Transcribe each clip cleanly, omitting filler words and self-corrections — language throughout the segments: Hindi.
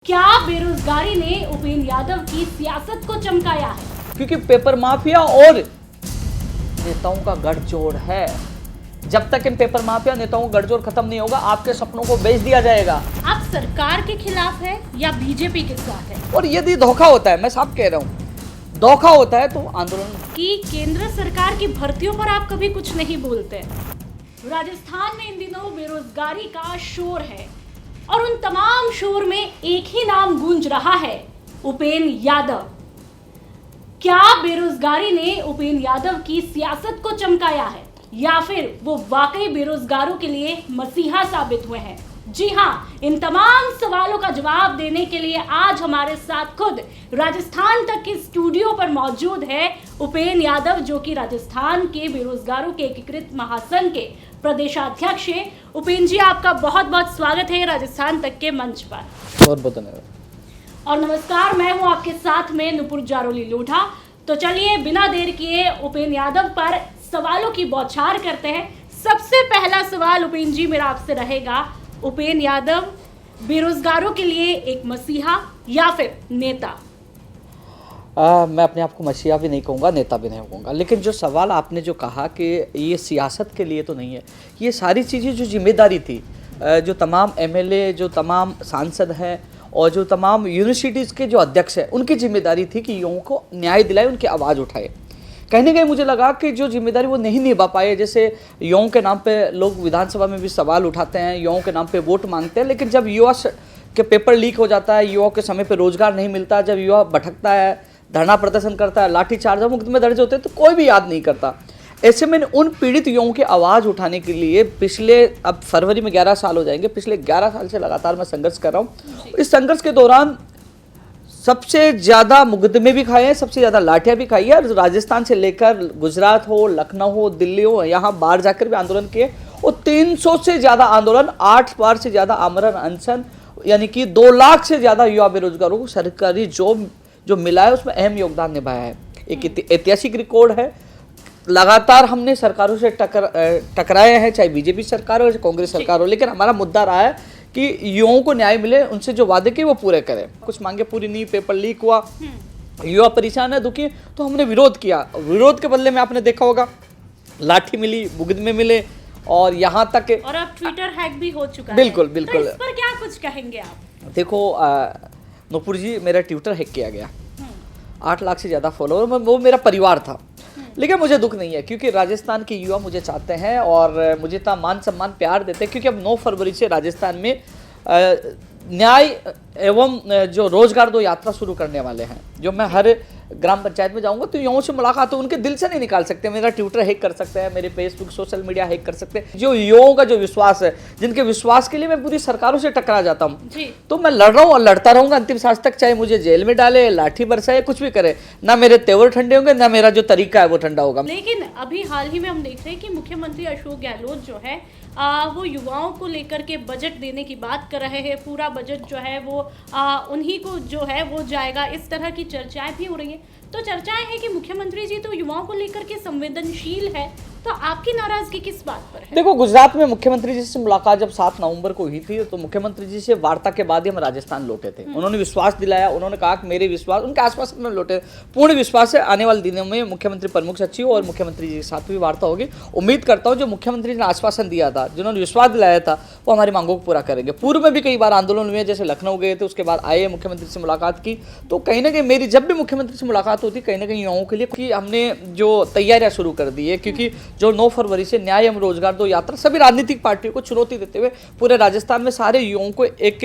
क्या बेरोजगारी ने उपेंद्र यादव की सियासत को चमकाया है? क्योंकि पेपर माफिया और नेताओं का गठजोड़ है। जब तक इन पेपर माफिया नेताओं का गठजोड़ खत्म नहीं होगा, आपके सपनों को बेच दिया जाएगा। आप सरकार के खिलाफ है या बीजेपी के साथ है? और यदि धोखा होता है, मैं साफ कह रहा हूँ, धोखा होता है तो आंदोलन कि केंद्र सरकार की भर्तियों पर आप कभी कुछ नहीं बोलते। राजस्थान में इन दिनों बेरोजगारी का शोर है और उन तमाम शोर में एक ही नाम गूंज रहा है, उपेंद्र यादव। क्या बेरोजगारी ने उपेंद्र यादव की सियासत को चमकाया है या फिर वो वाकई बेरोजगारों के लिए मसीहा साबित हुए हैं? जी हाँ, इन तमाम सवालों का जवाब देने के लिए आज हमारे साथ खुद राजस्थान तक के स्टूडियो पर मौजूद है उपेंद्र यादव, जो कि राजस्थान के बेरोजगारों के एकीकृत महासंघ के प्रदेशाध्यक्ष है। उपेंद्र जी, आपका बहुत बहुत स्वागत है राजस्थान तक के मंच पर। बहुत बहुत धन्यवाद। और नमस्कार, मैं हूं आपके साथ में नुपुर जारोली लोढ़ा। तो चलिए बिना देर किए उपेंद्र यादव पर सवालों की बौछार करते हैं। सबसे पहला सवाल उपेंद्र जी मेरा आपसे रहेगा, उपेंद्र यादव बेरोजगारों के लिए एक मसीहा या फिर नेता? मैं अपने आप को मसीहा भी नहीं कहूँगा, नेता भी नहीं कहूँगा, लेकिन जो सवाल आपने जो कहा कि ये सियासत के लिए तो नहीं है, ये सारी चीज़ें जो जिम्मेदारी थी, जो तमाम एमएलए, जो तमाम सांसद हैं और जो तमाम यूनिवर्सिटीज़ के जो अध्यक्ष हैं, उनकी जिम्मेदारी थी कि युवाओं को न्याय दिलाए, उनकी आवाज़ उठाए। कहने गए मुझे लगा कि जो जिम्मेदारी वो नहीं निभा पाए, जैसे युवाओं के नाम पे लोग विधानसभा में भी सवाल उठाते हैं, युवाओं के नाम पे वोट मांगते हैं, लेकिन जब युवा के पेपर लीक हो जाता है, युवाओं के समय पे रोजगार नहीं मिलता, जब युवा भटकता है, धरना प्रदर्शन करता है, लाठीचार्ज, मुकदमे दर्ज होते हैं, तो कोई भी याद नहीं करता। ऐसे में उन पीड़ित युवाओं की आवाज़ उठाने के लिए पिछले, अब फरवरी में 11 साल हो जाएंगे, पिछले 11 साल से लगातार मैं संघर्ष कर रहा हूँ। इस संघर्ष के दौरान सबसे ज़्यादा मुकदमे भी खाए हैं, सबसे ज़्यादा लाठियाँ भी खाई है। राजस्थान से लेकर गुजरात हो, लखनऊ हो, दिल्ली हो, यहाँ बाहर जाकर भी आंदोलन किए और 300 से ज़्यादा आंदोलन, 8 बार से ज़्यादा आमरण अनशन, यानी कि 2 लाख से ज़्यादा युवा बेरोजगारों को सरकारी जॉब जो मिला है उसमें अहम योगदान निभाया है। एक ऐतिहासिक रिकॉर्ड है। लगातार हमने सरकारों से टकराए हैं, चाहे बीजेपी सरकार हो, चाहे कांग्रेस सरकार हो, लेकिन हमारा मुद्दा रहा है कि युवाओं को न्याय मिले, उनसे जो वादे किए वो पूरे करें। कुछ मांगे पूरी नहीं, पेपर लीक हुआ, युवा परेशान है, दुखी, तो हमने विरोध किया। विरोध के बदले में आपने देखा होगा लाठी मिली, मुकदमे मिले और यहाँ तक, और अब ट्विटर हैक भी हो चुका है। बिल्कुल बिल्कुल। तो इस पर क्या कुछ कहेंगे आप? देखो नुपुर जी, मेरा ट्विटर हैक किया गया, 8 लाख से ज़्यादा फॉलोअर, वो मेरा परिवार था, लेकिन मुझे दुख नहीं है क्योंकि राजस्थान के युवा मुझे चाहते हैं और मुझे इतना मान सम्मान प्यार देते हैं, क्योंकि अब 9 फरवरी से राजस्थान में न्याय एवं जो रोजगार 2 यात्रा शुरू करने वाले हैं। जो मैं हर ग्राम पंचायत में जाऊंगा तो युवाओं से मुलाकात हो, उनके दिल से नहीं निकाल सकते। मेरा ट्विटर हैक कर सकते हैं, मेरे फेसबुक सोशल मीडिया हैक कर सकते हैं। जो युवाओं का जो विश्वास है, जिनके विश्वास के लिए मैं पूरी सरकारों से टकरा जाता हूँ, तो मैं लड़ रहा हूँ और लड़ता रहूंगा अंतिम सांस तक, चाहे मुझे जेल में डाले, लाठी बरसाए, कुछ भी करे, ना मेरे तेवर ठंडे होंगे, ना मेरा जो तरीका है वो ठंडा होगा। लेकिन अभी हाल ही में हम देख रहे हैं कि मुख्यमंत्री अशोक गहलोत जो है वो युवाओं को लेकर के बजट देने की बात कर रहे हैं। पूरा बजट जो है वो उन्हीं को जो है वो जाएगा, इस तरह की चर्चाएं भी हो रही हैं। तो चर्चाएं हैं कि मुख्यमंत्री जी तो युवाओं को लेकर के संवेदनशील है, तो आपकी नाराजगी किस बात पर है? देखो, गुजरात में मुख्यमंत्री जी से मुलाकात जब 7 नवंबर को हुई थी, तो मुख्यमंत्री जी से वार्ता के बाद ही हम राजस्थान लौटे थे। उन्होंने विश्वास दिलाया, उन्होंने कहा कि मेरे विश्वास, उनके आसपास में लौटे, पूर्ण विश्वास है आने वाले दिनों में मुख्यमंत्री प्रमुख सचिव और मुख्यमंत्री जी के साथ भी वार्ता होगी। उम्मीद करता हूँ जो मुख्यमंत्री ने आश्वासन दिया था, जिन्होंने विश्वास दिलाया था, वो हमारी मांगों को पूरा करेंगे। पूर्व में भी कई बार आंदोलन हुए, जैसे लखनऊ गए थे, उसके बाद आए, मुख्यमंत्री से मुलाकात की, तो कहीं ना कहीं मेरी जब भी मुख्यमंत्री से मुलाकात होती, कहीं ना कहीं युवाओं के लिए कि हमने जो तैयारियां शुरू कर दी है, क्योंकि जो 9 फरवरी से न्याय एवं रोजगार 2 यात्रा सभी राजनीतिक पार्टियों को चुनौती देते हुए पूरे राजस्थान में सारे युवाओं को एक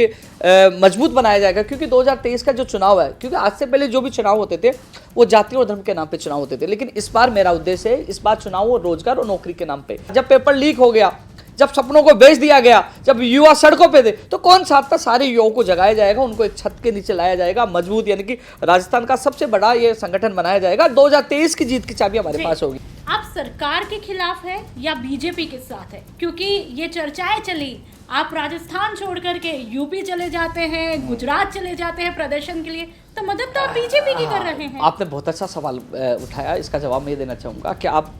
मजबूत बनाया जाएगा। क्योंकि 2023 का जो चुनाव है, क्योंकि आज से पहले जो भी चुनाव होते थे वो जाति और धर्म के नाम पे चुनाव होते थे, लेकिन इस बार मेरा उद्देश्य है, इस बार चुनाव और रोजगार और नौकरी के नाम पे। जब पेपर लीक हो गया, जब सपनों को बेच दिया गया, जब युवा सड़कों पे थे, तो कौन साथ था? सारे युवाओं को जगाया जाएगा, उनको एक छत के नीचे लाया जाएगा, मजबूत, यानी कि राजस्थान का सबसे बड़ा ये संगठन बनाया जाएगा। 2023 की जीत की चाबी हमारे पास होगी। आप सरकार के खिलाफ है या बीजेपी के साथ है? क्योंकि ये चर्चाएं चली, आप राजस्थान छोड़ करके यूपी चले जाते हैं, गुजरात चले जाते हैं प्रदर्शन के लिए, तो मदद तो आप बीजेपी की कर रहे हैं। आपने बहुत अच्छा सवाल उठाया, इसका जवाब मैं ये देना चाहूंगा कि आप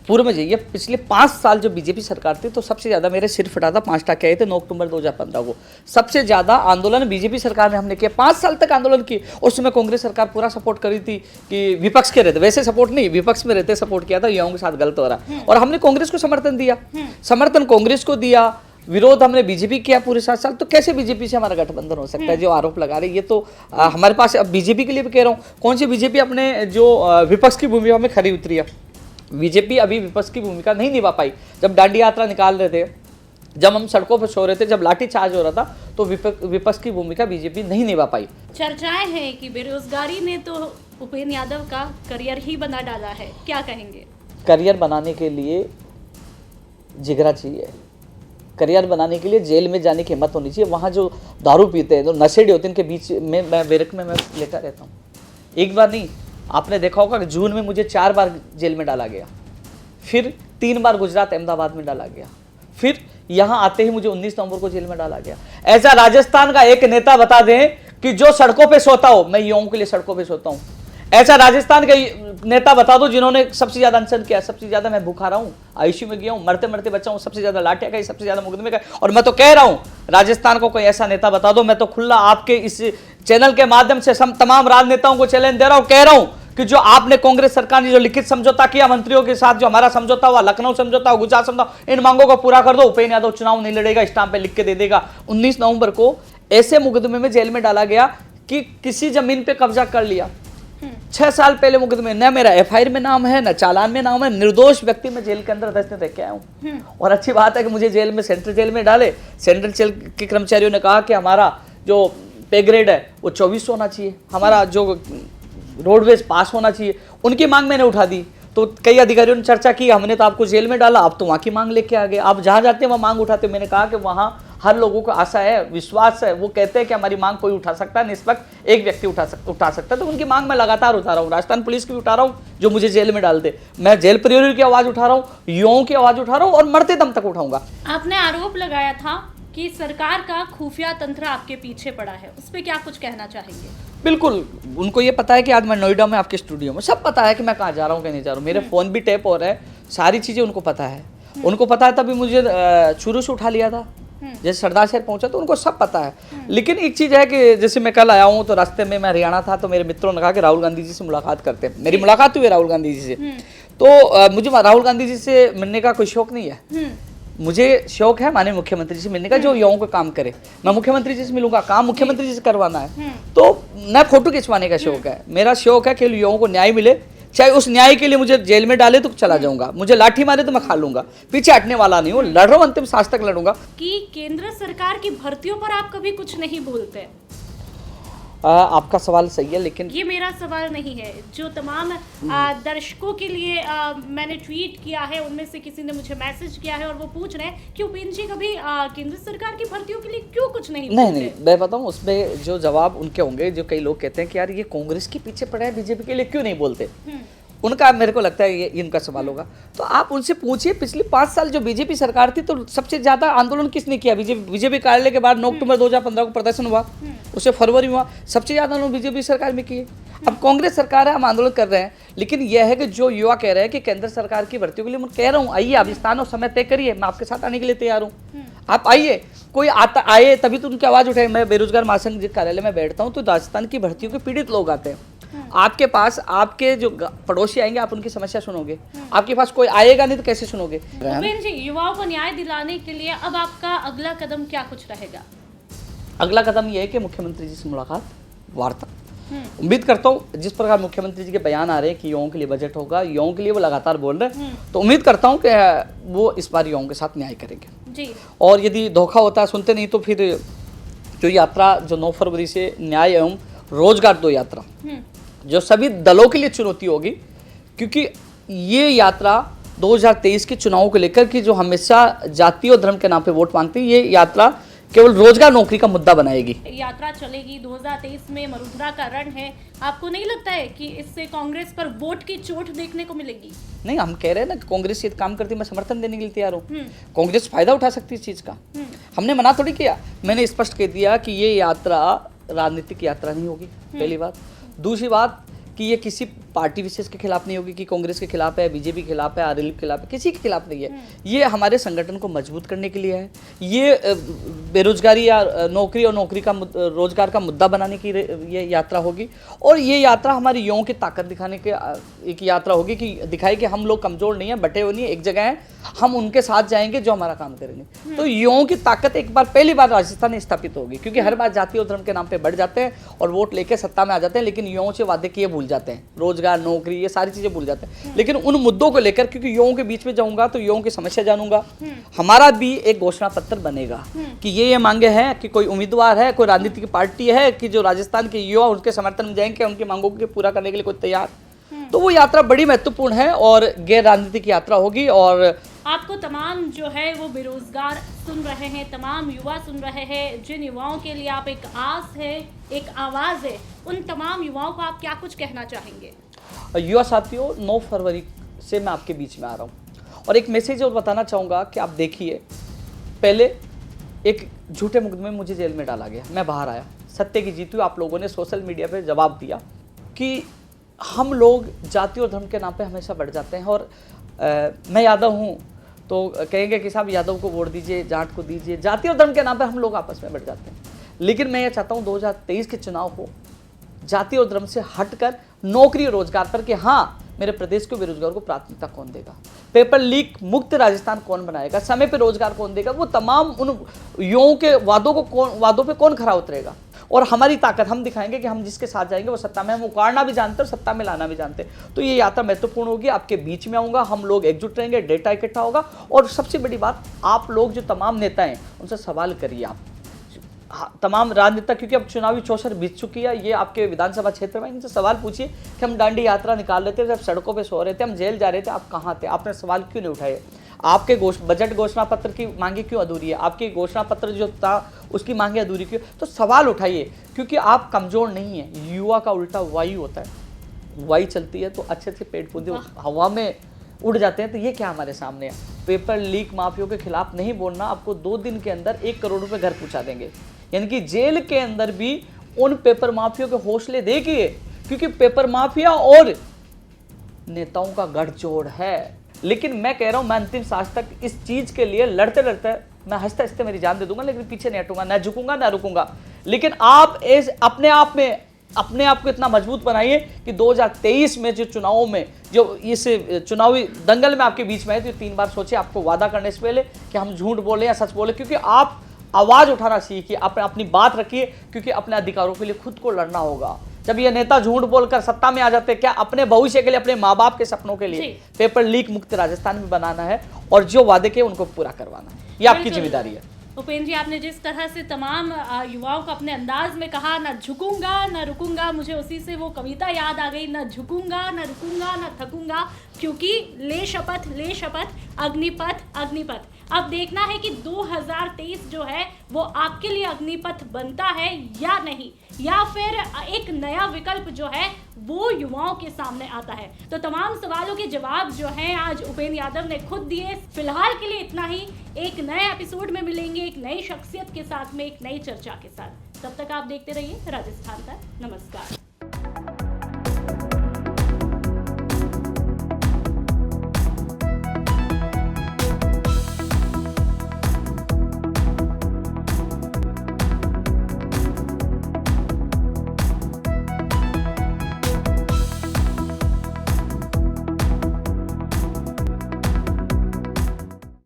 पूर्व में जाइए, पिछले 5 साल जो बीजेपी सरकार थी तो सबसे ज़्यादा मेरे सिर फटा था, 5% आए थे 9 अक्टूबर 2015 को। सबसे ज़्यादा आंदोलन बीजेपी सरकार ने हमने किया, 5 साल तक आंदोलन की। उस समय कांग्रेस सरकार पूरा सपोर्ट करी थी कि विपक्ष के रहते, वैसे सपोर्ट नहीं, विपक्ष में रहते सपोर्ट किया था, युवाओं के साथ गलत हो रहा, और हमने कांग्रेस को समर्थन दिया, समर्थन कांग्रेस को दिया, विरोध हमने बीजेपी किया पूरे 7 साल। तो कैसे बीजेपी से हमारा गठबंधन हो सकता है? जो आरोप लगा रहे ये तो हमारे पास, अब बीजेपी के लिए भी कह रहा हूँ, कौन सी बीजेपी अपने जो विपक्ष की भूमिका में खरी उतरी है? बीजेपी अभी विपक्ष की भूमिका नहीं निभा पाई। जब दांडी यात्रा निकाल रहे थे, जब हम सड़कों पर सो रहे थे, जब लाठी चार्ज हो रहा था, तो विपक्ष की भूमिका बीजेपी नहीं निभा पाई। चर्चाएं हैं कि बेरोजगारी ने तो उपेंद्र यादव का करियर ही बना डाला है, क्या कहेंगे? करियर बनाने के लिए जिगरा चाहिए, करियर बनाने के लिए जेल में जाने की हिम्मत होनी चाहिए। वहाँ जो दारू पीते हैं, जो नशेड़ी होते हैं, इनके बीच में मैं बैरक में मैं लेकर रहता हूँ। एक बार नहीं, आपने देखा होगा कि जून में मुझे 4 बार जेल में डाला गया, फिर 3 बार गुजरात अहमदाबाद में डाला गया, फिर यहाँ आते ही मुझे 19 नवंबर को जेल में डाला गया। ऐसा राजस्थान का एक नेता बता दें कि जो सड़कों पे सोता हो, मैं युवाओं के लिए सड़कों पे सोता हूँ, ऐसा राजस्थान के नेता बता दो जिन्होंने सबसे ज्यादा अनशन किया, सबसे ज्यादा मैं भूखा रहा हूँ, आईसीयू में गया हूँ, मरते मरते बचा हूँ, सबसे ज्यादा लाठियां खाई, सबसे ज्यादा मुकदमे खाए। और मैं तो कह रहा हूँ, राजस्थान को कोई ऐसा नेता बता दो, मैं तो खुला आपके इस चैनल के माध्यम से तमाम राजनेताओं को चैलेंज दे रहा हूँ, कह रहा हूँ कि जो आपने कांग्रेस सरकार ने जो लिखित समझौता किया मंत्रियों के साथ, जो हमारा समझौता हुआ, लखनऊ समझौता, गुजरात समझौता, इन मांगों को पूरा कर दो। उपेंद्र यादव चुनाव नहीं लड़ेगा, स्टाम्प पे लिख के दे देगा। 19 नवंबर को ऐसे मुकदमे में जेल में डाला गया कि किसी जमीन पे कब्जा कर लिया। 6 साल पहले मुकदमे, न मेरा एफआईआर में नाम है, न चालान में नाम है, निर्दोष व्यक्ति मैं जेल के अंदर 10 दिन रह के आया हूँ। और अच्छी बात है कि मुझे जेल में, सेंट्रल जेल में डाले। सेंट्रल जेल के कर्मचारियों ने कहा कि हमारा जो पे ग्रेड है वो 24 होना चाहिए, हमारा जो रोडवेज पास होना चाहिए। उनकी मांग मैंने उठा दी, तो कई अधिकारियों ने चर्चा की, हमने तो आपको जेल में डाला, आप तो वहाँ की मांग लेके आ गए, आप जहाँ जाते हैं वहाँ मांग उठाते। मैंने कहा कि वहाँ हर लोगों को आशा है, विश्वास है, वो कहते हैं कि हमारी मांग कोई उठा सकता है, निष्पक्ष एक व्यक्ति उठा सकता है। तो उनकी मांग मैं लगातार उठा रहा हूँ, राजस्थान पुलिस की भी उठा रहा हूँ जो मुझे जेल में डाल दे। मैं जेल प्रहरी की आवाज़ उठा रहा हूँ, युवाओं की आवाज़ उठा रहा हूँ, और मरते दम तक उठाऊंगा। आपने आरोप लगाया था कि सरकार का खुफिया तंत्र आपके पीछे पड़ा है, उस पर क्या कुछ कहना चाहेंगे? बिल्कुल, उनको ये पता है कि आज मैं नोएडा में आपके स्टूडियो में, सब पता है कि मैं कहाँ जा रहा हूँ, कहीं नहीं जा रहा हूँ, मेरे फ़ोन भी टैप हो रहा है, सारी चीज़ें उनको पता है। उनको पता है, तभी मुझे शुरू से उठा लिया था, जैसे सरदार शहर पहुंचा तो उनको सब पता है। लेकिन एक चीज़ है कि जैसे मैं कल आया हूँ, तो रास्ते में मैं हरियाणा था, तो मेरे मित्रों ने कहा कि राहुल गांधी जी से मुलाकात करते हैं। मेरी मुलाकात हुई है राहुल गांधी जी से, तो मुझे राहुल गांधी जी से मिलने का कोई शौक नहीं है। मुझे शौक है माननीय मुख्यमंत्री से मिलने का, जो युवाओं को काम करे। मैं मुख्यमंत्री जी से मिलूंगा, काम मुख्यमंत्री जी से करवाना है। तो न फोटो खिंचवाने का शौक है, मेरा शौक है कि युवाओं को न्याय मिले, चाहे उस न्याय के लिए मुझे जेल में डाले तो चला जाऊंगा, मुझे लाठी मारे तो मैं खा लूंगा, पीछे हटने वाला नहीं हूँ, लड़ रहा हूँ, अंतिम सांस तक लड़ूंगा। कि केंद्र सरकार की भर्तियों पर आप कभी कुछ नहीं बोलते। आपका सवाल सही है, लेकिन ये मेरा सवाल नहीं है, जो तमाम दर्शकों के लिए मैंने ट्वीट किया है, उनमें से किसी ने मुझे मैसेज किया है और वो पूछ रहे हैं कि उपेंद्र जी कभी केंद्र सरकार की भर्तियों के लिए क्यों कुछ नहीं बोलते? नहीं, मैं बताऊं, उसमें जो जवाब उनके होंगे, जो कई लोग कहते हैं कि यार ये कांग्रेस के पीछे पड़ा है, बीजेपी के लिए क्यों नहीं बोलते, उनका मेरे को लगता है ये इनका सवाल होगा। तो आप उनसे पूछिए, पिछले 5 साल जो बीजेपी सरकार थी, तो सबसे ज्यादा आंदोलन किसने किया? बीजेपी कार्यालय के बाद 9 अक्टूबर 2015 को प्रदर्शन हुआ, उससे फरवरी हुआ, सबसे ज्यादा आंदोलन बीजेपी सरकार में किए। अब कांग्रेस सरकार है, हम आंदोलन कर रहे हैं, लेकिन यह है कि जो युवा कह रहे हैं कि केंद्र सरकार की भर्तियों के लिए, मैं कह रहा हूँ आइए, आप स्थान और समय तय करिए, मैं आपके साथ आने के लिए तैयार हूँ। आप आइए, कोई आता आए तभी तो उनकी आवाज़ उठाए। मैं बेरोजगार महासंघ कार्यालय में बैठता हूँ, तो राजस्थान की भर्तियों के पीड़ित लोग आते हैं आपके पास, आपके जो पड़ोसी आएंगे, आप उनकी समस्या सुनोगे, आपके पास कोई आएगा नहीं तो कैसे सुनोगे? उपेंद्र जी, युवाओं को न्याय दिलाने के लिए अब आपका अगला कदम क्या कुछ रहेगा? अगला कदम यह है कि मुख्यमंत्री जी से मुलाकात, वार्ता। उम्मीद करता हूँ जिस प्रकार मुख्यमंत्री जी के बयान आ रहे हैं कि युवाओं के लिए बजट होगा, युवाओं के लिए वो लगातार बोल रहे हैं, तो उम्मीद करता हूँ कि वो इस बार युवाओं के साथ न्याय करेंगे जी। और यदि धोखा होता है, सुनते नहीं, तो फिर जो यात्रा जो 9 फरवरी से न्याय एवं रोजगार 2 यात्रा, जो सभी दलों के लिए चुनौती होगी, क्योंकि ये यात्रा 2023 के चुनावों को लेकर कि जो हमेशा जाति और धर्म के नाम पे वोट मांगती है, ये यात्रा केवल रोजगार नौकरी का मुद्दा बनाएगी। यात्रा चलेगी 2023 में, मरुधरा का रण है, आपको नहीं लगता है कि इससे कांग्रेस पर वोट की चोट देखने को मिलेगी? नहीं, हम कह रहे हैं ना कि कांग्रेस ये काम करती है, मैं समर्थन देने के लिए तैयार हूँ। कांग्रेस फायदा उठा सकती है इस चीज का, हमने मना थोड़ी किया। मैंने स्पष्ट कह दिया कि ये यात्रा राजनीतिक यात्रा नहीं होगी, पहली बात। दूसरी बात कि ये किसी पार्टी विशेष के खिलाफ नहीं होगी कि कांग्रेस के खिलाफ है, बीजेपी के खिलाफ है, आरएलएफ के खिलाफ है, किसी के खिलाफ नहीं है। ये हमारे संगठन को मजबूत करने के लिए है। ये बेरोजगारी या नौकरी और नौकरी का रोजगार का मुद्दा बनाने की ये यात्रा होगी। और ये यात्रा हमारी युवाओं की ताकत दिखाने की एक यात्रा होगी कि दिखाए कि हम लोग कमजोर नहीं है, बटे हुए नहीं है, एक जगह है, हम उनके साथ जाएंगे जो हमारा काम करेंगे। तो युवाओं की ताकत एक बार पहली बार राजस्थान में स्थापित होगी, क्योंकि हर बार जाति और धर्म के नाम पे बढ़ जाते हैं और वोट लेके सत्ता में आ जाते हैं, लेकिन युवाओं से वादे किए भूल जाते हैं, रोजगार, नौकरी, ये सारी चीजें भूल जाते हैं। लेकिन उन मुद्दों को लेकर, क्योंकि युवाओं के बीच में जाऊंगा तो युवाओं की समस्या जानूंगा, हमारा भी एक घोषणा पत्र बनेगा कि ये मांगे हैं, कि कोई उम्मीदवार है, कोई राजनीतिक पार्टी है कि जो राजस्थान के युवा उनके समर्थन में जाएंगे, उनकी मांगों को पूरा करने के लिए कोई तैयार। तो वो यात्रा बड़ी महत्वपूर्ण है और गैर राजनीतिक यात्रा होगी। और आपको तमाम जो है वो बेरोजगार सुन रहे हैं, तमाम युवा सुन रहे हैं, जिन युवाओं के लिए आप एक आस है, एक आवाज़ है, उन तमाम युवाओं को आप क्या कुछ कहना चाहेंगे? युवा साथियों, 9 फरवरी से मैं आपके बीच में आ रहा हूँ और एक मैसेज और बताना चाहूँगा कि आप देखिए, पहले एक झूठे मुकदमे में मुझे जेल में डाला गया, मैं बाहर आया, सत्य की जीत हुई। आप लोगों ने सोशल मीडिया पे जवाब दिया कि हम लोग जाति और धर्म के नाम पे हमेशा बढ़ जाते हैं। और मैं यादव हूँ तो कहेंगे कि साहब यादव को वोट दीजिए, जाट को दीजिए, जाति और धर्म के नाम पे हम लोग आपस में बढ़ जाते हैं। लेकिन मैं ये चाहता हूँ 2023 के चुनाव हो जाति और धर्म से हटकर नौकरी और रोजगार पर, कि हाँ मेरे प्रदेश के बेरोजगार को प्राथमिकता कौन देगा, पेपर लीक मुक्त राजस्थान कौन बनाएगा, समय पे रोजगार कौन देगा, वो तमाम उन युवाओं के वादों पे कौन खरा उतरेगा। और हमारी ताकत हम दिखाएंगे कि हम जिसके साथ जाएंगे वो सत्ता में, हम उखाड़ना भी जानते हैं और सत्ता में लाना भी जानते हैं। तो ये यात्रा महत्वपूर्ण होगी, आपके बीच में आऊँगा, हम लोग एकजुट रहेंगे, डेटा इकट्ठा होगा। और सबसे बड़ी बात, आप लोग जो तमाम नेता हैं उनसे सवाल करिए, आप तमाम राजनेता, क्योंकि अब चुनावी चौसर बीत चुकी है, ये आपके विधानसभा क्षेत्र में, इनसे सवाल पूछिए कि हम दांडी यात्रा निकाल रहे थे, जब सड़कों पे सो रहे थे, हम जेल जा रहे थे, आप कहाँ थे, आपने सवाल क्यों नहीं उठाए? आपके बजट घोषणा पत्र की मांगे क्यों अधूरी है? आपकी घोषणा पत्र जो था उसकी मांगे अधूरी क्यों? तो सवाल उठाइए, क्योंकि आप कमजोर नहीं है। युवा का उल्टा वायु होता है, वायु चलती है तो अच्छे अच्छे पेड़ पौधे हवा में उड़ जाते हैं। तो ये क्या हमारे सामने है? पेपर लीक माफियों के खिलाफ नहीं बोलना, आपको 2 दिन के अंदर 1 करोड़ रुपए घर पहुंचा देंगे। यानी कि जेल के अंदर भी उन पेपर माफियों के हौसले देखिए, क्योंकि पेपर माफिया और नेताओं का गठजोड़ है। लेकिन मैं कह रहा हूं, मैं अंतिम सांस तक इस चीज के लिए लड़ते लड़ते मैं हंसते हंसते मेरी जान दे दूंगा, लेकिन पीछे नहीं हटूंगा, ना झुकूंगा ना रुकूंगा। लेकिन आप अपने आप को इतना मजबूत बनाइए कि 2023 में जो चुनावों में जो इस चुनावी दंगल में आपके बीच में है, तो 3 बार सोचिए आपको वादा करने से पहले कि हम झूठ बोले या सच बोले। क्योंकि आप आवाज उठाना सीखिए, अपनी बात रखिए, क्योंकि अपने अधिकारों के लिए खुद को लड़ना होगा। जब ये नेता झूठ बोलकर सत्ता में आ जाते हैं, क्या अपने भविष्य के लिए, अपने माँ बाप के सपनों के लिए पेपर लीक मुक्त राजस्थान में बनाना है और जो वादे के उनको पूरा करवाना है, ये आपकी जिम्मेदारी है। उपेंद्र जी, आपने जिस तरह से तमाम युवाओं को अपने अंदाज में कहा, ना झुकूंगा ना रुकूंगा, मुझे उसी से वो कविता याद आ गई, ना झुकूंगा ना रुकूंगा ना थकूंगा, क्योंकि ले शपथ अग्निपथ अग्निपथ। अब देखना है कि 2023 जो है वो आपके लिए अग्निपथ बनता है या नहीं, या फिर एक नया विकल्प जो है वो युवाओं के सामने आता है। तो तमाम सवालों के जवाब जो हैं आज उपेंद्र यादव ने खुद दिए। फिलहाल के लिए इतना ही, एक नए एपिसोड में मिलेंगे एक नई शख्सियत के साथ में, एक नई चर्चा के साथ। तब तक आप देखते रहिए राजस्थान तक। नमस्कार।